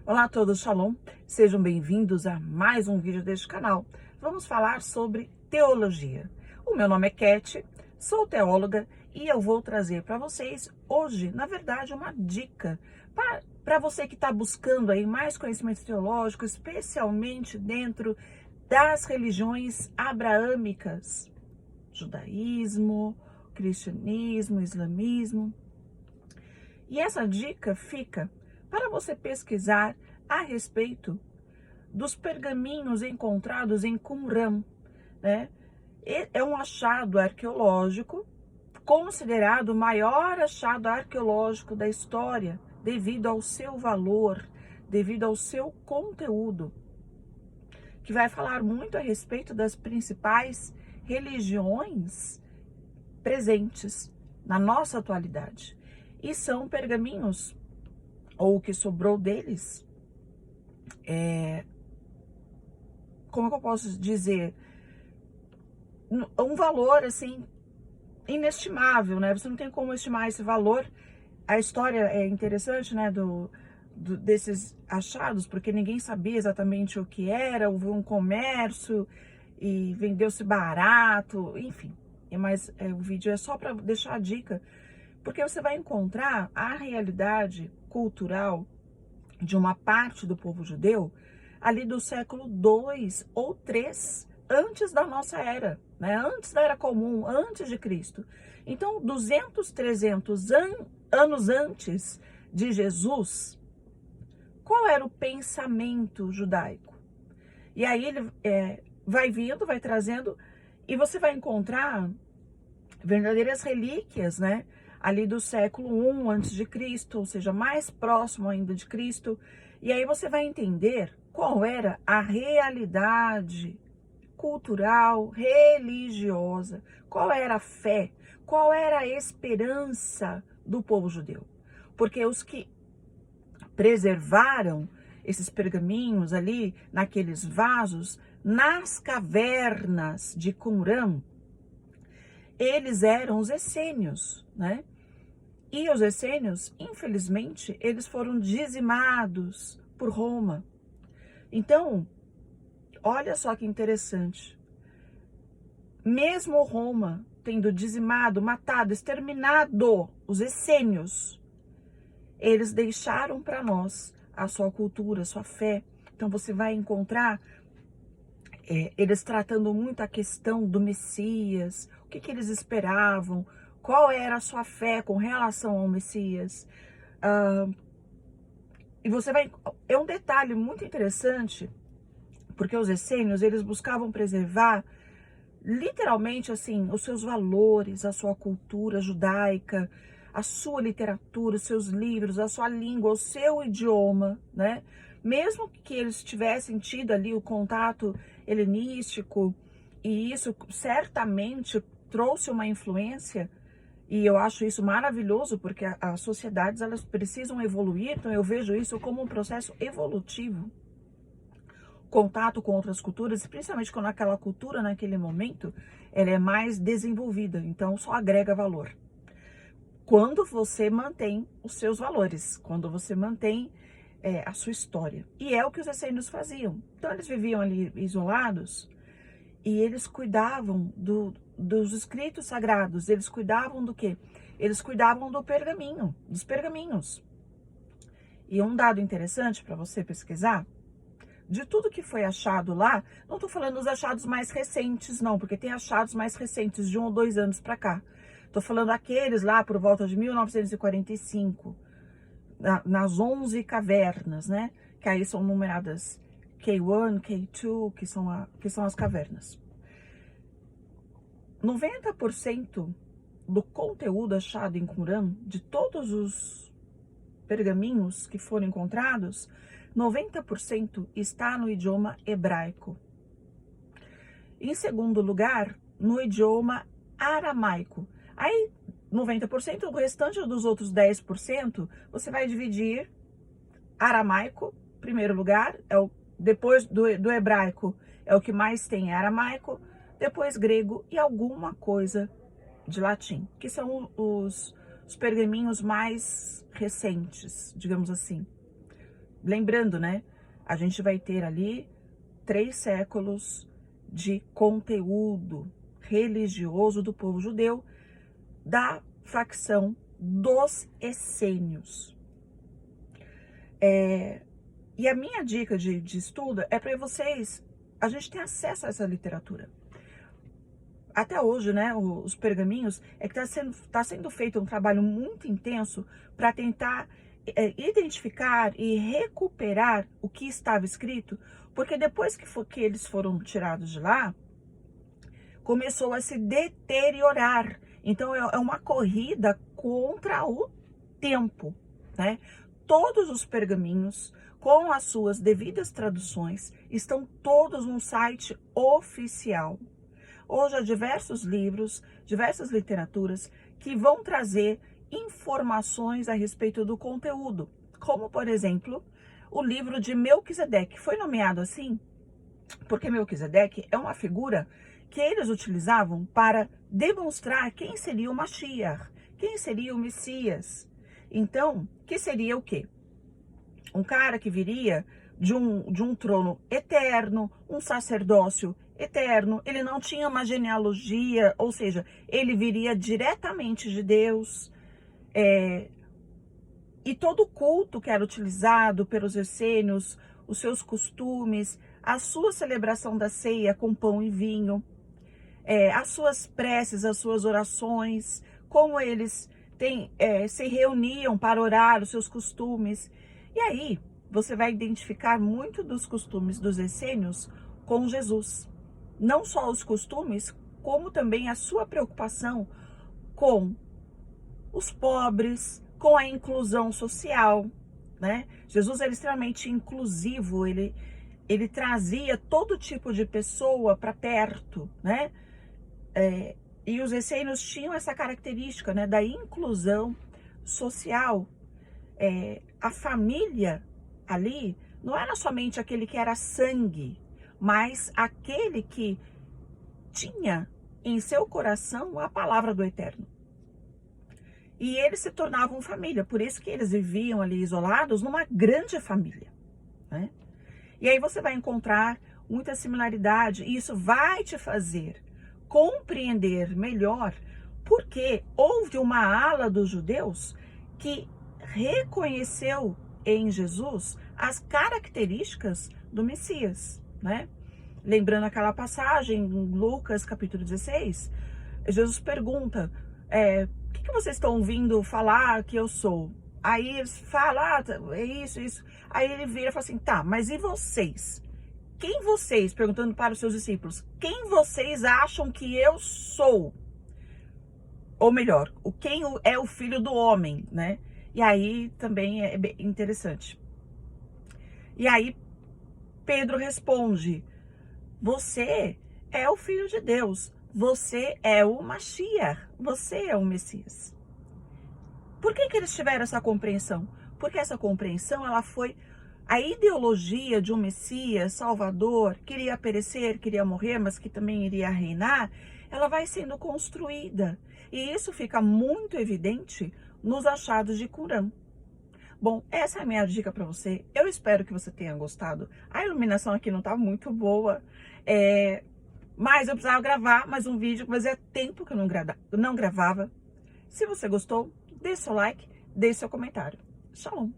Olá a todos, Shalom, sejam bem-vindos a mais um vídeo deste canal. Vamos falar sobre teologia. O meu nome é Cat, sou teóloga e eu vou trazer para vocês hoje, na verdade, uma dica para você que está buscando aí mais conhecimento teológico, especialmente dentro das religiões abraâmicas, judaísmo, cristianismo, islamismo. E essa dica fica para você pesquisar a respeito dos pergaminhos encontrados em Qumran, né? É um achado arqueológico considerado o maior achado arqueológico da história, devido ao seu valor, devido ao seu conteúdo, que vai falar muito a respeito das principais religiões presentes na nossa atualidade. E são pergaminhos, ou o que sobrou deles, como que eu posso dizer, um valor assim inestimável, né? Você não tem como estimar esse valor. A história é interessante, né, desses achados, porque ninguém sabia exatamente o que era, houve um comércio e vendeu-se barato, enfim. Mas o vídeo é só para deixar a dica, porque você vai encontrar a realidade cultural de uma parte do povo judeu ali do século 2 ou 3 antes da nossa era, né? Antes da era comum, antes de Cristo. Então, 200, 300 anos antes de Jesus, qual era o pensamento judaico? E aí ele vai vindo, vai trazendo, e você vai encontrar verdadeiras relíquias, né? Ali do século 1 antes de Cristo, ou seja, mais próximo ainda de Cristo. E aí você vai entender qual era a realidade cultural, religiosa, qual era a fé, qual era a esperança do povo judeu. Porque os que preservaram esses pergaminhos ali, naqueles vasos, nas cavernas de Qumran, eles eram os essênios, né? E os essênios, infelizmente, eles foram dizimados por Roma. Então, olha só que interessante. Mesmo Roma tendo dizimado, matado, exterminado os essênios, eles deixaram para nós a sua cultura, a sua fé. Então você vai encontrar eles tratando muito a questão do Messias, o que eles esperavam, qual era a sua fé com relação ao Messias. E você vai... É um detalhe muito interessante, porque os essênios, eles buscavam preservar, literalmente, assim, os seus valores, a sua cultura judaica, a sua literatura, os seus livros, a sua língua, o seu idioma, né? Mesmo que eles tivessem tido ali o contato helenístico, e isso certamente trouxe uma influência, e eu acho isso maravilhoso, porque as sociedades, elas precisam evoluir, então eu vejo isso como um processo evolutivo. Contato com outras culturas, principalmente quando aquela cultura, naquele momento, ela é mais desenvolvida, então só agrega valor. Quando você mantém os seus valores, quando você mantém a sua história. E é o que os essênios faziam. Então eles viviam ali isolados e eles cuidavam dos escritos sagrados. Eles cuidavam do quê? Eles cuidavam do pergaminho, dos pergaminhos. E um dado interessante para você pesquisar, de tudo que foi achado lá, não estou falando dos achados mais recentes não, porque tem achados mais recentes de 1 ou 2 anos para cá. Estou falando aqueles lá por volta de 1945, nas 11 cavernas, né? Que aí são numeradas K1, K2, que são as cavernas. 90% do conteúdo achado em Qumran, de todos os pergaminhos que foram encontrados, 90% está no idioma hebraico. Em segundo lugar, no idioma aramaico. Aí, 90%, o restante dos outros 10%, você vai dividir aramaico, primeiro lugar, depois do hebraico, é o que mais tem aramaico, depois grego e alguma coisa de latim, que são os pergaminhos mais recentes, digamos assim. lembrando, né? A gente vai ter ali 3 séculos de conteúdo religioso do povo judeu, da facção dos essênios. E a minha dica de estudo é para vocês, a gente ter acesso a essa literatura. Até hoje, né, os pergaminhos, é que tá sendo feito um trabalho muito intenso para tentar identificar e recuperar o que estava escrito, porque depois que eles foram tirados de lá, começou a se deteriorar. Então é uma corrida contra o tempo, né? Todos os pergaminhos, com as suas devidas traduções, estão todos no site oficial. Hoje há diversos livros, diversas literaturas que vão trazer informações a respeito do conteúdo, como, por exemplo, o livro de Melquisedeque. Foi nomeado assim porque Melquisedeque é uma figura que eles utilizavam para demonstrar quem seria o Mashiach, quem seria o Messias. Então, que seria o quê? Um cara que viria de um trono eterno, um sacerdócio eterno, ele não tinha uma genealogia, ou seja, ele viria diretamente de Deus, e todo o culto que era utilizado pelos essênios, os seus costumes, a sua celebração da ceia com pão e vinho, as suas preces, as suas orações, como eles se reuniam para orar, os seus costumes. E aí, você vai identificar muito dos costumes dos essênios com Jesus. Não só os costumes, como também a sua preocupação com os pobres, com a inclusão social, né? Jesus era extremamente inclusivo, ele trazia todo tipo de pessoa para perto, né? E os essênios tinham essa característica, né, da inclusão social. A família ali não era somente aquele que era sangue, mas aquele que tinha em seu coração a palavra do Eterno. E eles se tornavam família, por isso que eles viviam ali isolados numa grande família, né? E aí você vai encontrar muita similaridade, e isso vai te fazer compreender melhor porque houve uma ala dos judeus que reconheceu em Jesus as características do Messias, né? Lembrando aquela passagem em Lucas capítulo 16, Jesus pergunta, o que vocês estão ouvindo falar que eu sou? Aí eles falam, é isso, isso. Aí ele vira e fala assim, tá, mas e vocês? Quem vocês, perguntando para os seus discípulos, quem vocês acham que eu sou? Ou melhor, quem é o filho do homem, né? E aí também é bem interessante. E aí Pedro responde, você é o filho de Deus, você é o Mashiach, você é o Messias. Por que eles tiveram essa compreensão? Porque essa compreensão, ela foi a ideologia de um Messias, Salvador, queria perecer, queria morrer, mas que também iria reinar, ela vai sendo construída. E isso fica muito evidente nos achados de Qumran. Bom, essa é a minha dica para você. Eu espero que você tenha gostado. A iluminação aqui não tá muito boa, mas eu precisava gravar mais um vídeo, mas é tempo que eu não gravava. Se você gostou, deixe seu like, deixe seu comentário. Shalom!